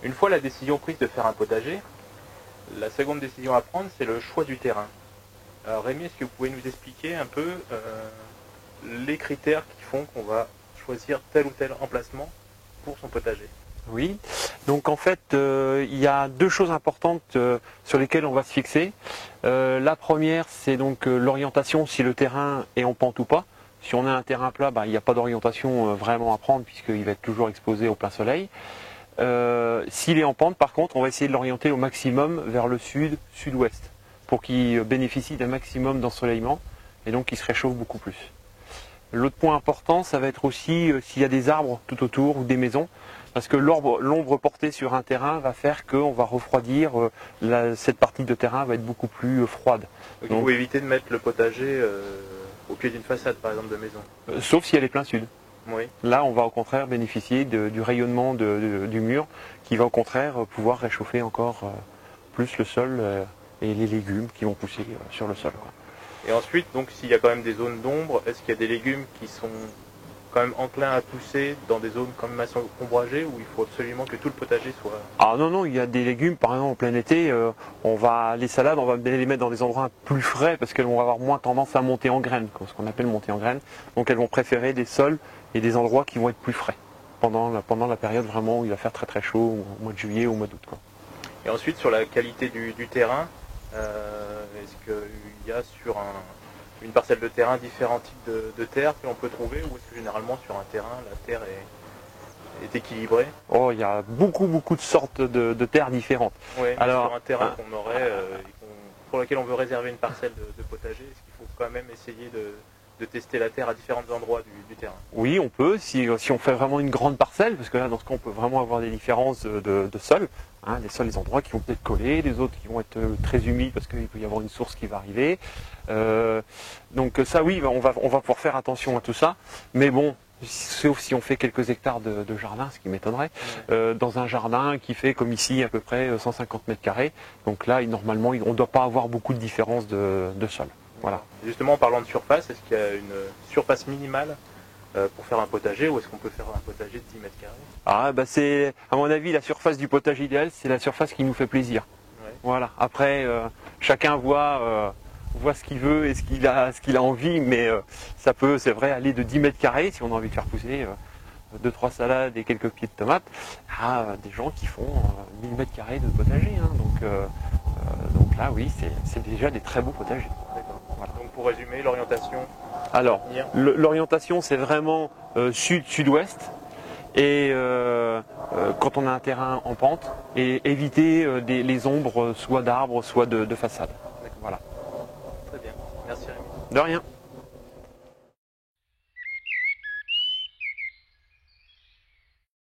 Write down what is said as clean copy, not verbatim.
Une fois la décision prise de faire un potager, la seconde décision à prendre, c'est le choix du terrain. Alors Rémi, est-ce que vous pouvez nous expliquer un peu les critères qui font qu'on va choisir tel ou tel emplacement pour son potager? Oui, donc en fait, il y a deux choses importantes sur lesquelles on va se fixer. La première, c'est donc l'orientation, si le terrain est en pente ou pas. Si on a un terrain plat, il n'y a pas d'orientation vraiment à prendre puisqu'il va être toujours exposé au plein soleil. S'il est en pente, par contre, on va essayer de l'orienter au maximum vers le sud, sud-ouest, pour qu'il bénéficie d'un maximum d'ensoleillement et donc qu'il se réchauffe beaucoup plus. L'autre point important, ça va être aussi s'il y a des arbres tout autour ou des maisons, parce que l'ombre portée sur un terrain va faire qu'on va refroidir, cette partie de terrain va être beaucoup plus froide. Donc il faut éviter de mettre le potager au pied d'une façade, par exemple, de maison. Sauf si elle est plein sud. Oui. Là, on va au contraire bénéficier du rayonnement du mur qui va au contraire pouvoir réchauffer encore plus le sol et les légumes qui vont pousser sur le sol. Et ensuite, donc, s'il y a quand même des zones d'ombre, est-ce qu'il y a des légumes qui sont quand même enclins à pousser dans des zones quand même assez ombragées où il faut absolument que tout le potager soit... Ah non, il y a des légumes, par exemple en plein été, les salades, on va les mettre dans des endroits plus frais parce qu'elles vont avoir moins tendance à monter en graines, ce qu'on appelle monter en graines. Donc elles vont préférer des sols et des endroits qui vont être plus frais pendant la période vraiment où il va faire très très chaud, au mois de juillet ou au mois d'août. Et ensuite, sur la qualité du terrain, est-ce qu'il y a sur une parcelle de terrain différents types de terre que l'on peut trouver, ou est-ce que généralement sur un terrain, la terre est équilibrée? Oh, il y a beaucoup de sortes de terres différentes. Oui, alors, sur un terrain qu'on aurait, pour lequel on veut réserver une parcelle de potager, est-ce qu'il faut quand même essayer de tester la terre à différents endroits du terrain? Oui, on peut, si on fait vraiment une grande parcelle, parce que là, dans ce cas, on peut vraiment avoir des différences de sol. Des sols, des endroits qui vont peut-être coller, des autres qui vont être très humides parce qu'il peut y avoir une source qui va arriver. Donc ça, oui, on va pouvoir faire attention à tout ça. Mais bon, sauf si on fait quelques hectares de jardin, ce qui m'étonnerait, dans un jardin qui fait comme ici à peu près 150 mètres carrés. Donc là, normalement, on ne doit pas avoir beaucoup de différence de sol. Voilà. Justement, en parlant de surface, est-ce qu'il y a une surface minimale pour faire un potager, ou est-ce qu'on peut faire un potager de 10 mètres carrés? C'est, à mon avis, la surface du potager idéal, c'est la surface qui nous fait plaisir. Ouais. Voilà. Après, chacun voit ce qu'il veut et ce qu'il a envie, mais ça peut, c'est vrai, aller de 10 mètres carrés, si on a envie de faire pousser 2-3 salades et quelques pieds de tomates, à des gens qui font 1000 mètres carrés de potager. Donc là, oui, c'est déjà des très beaux potagers. Voilà. Donc pour résumer, l'orientation. Alors, l'orientation, c'est vraiment sud-sud-ouest. Et quand on a un terrain en pente, et éviter les ombres soit d'arbres, soit de façade. Voilà. Très bien. Merci Rémi. De rien.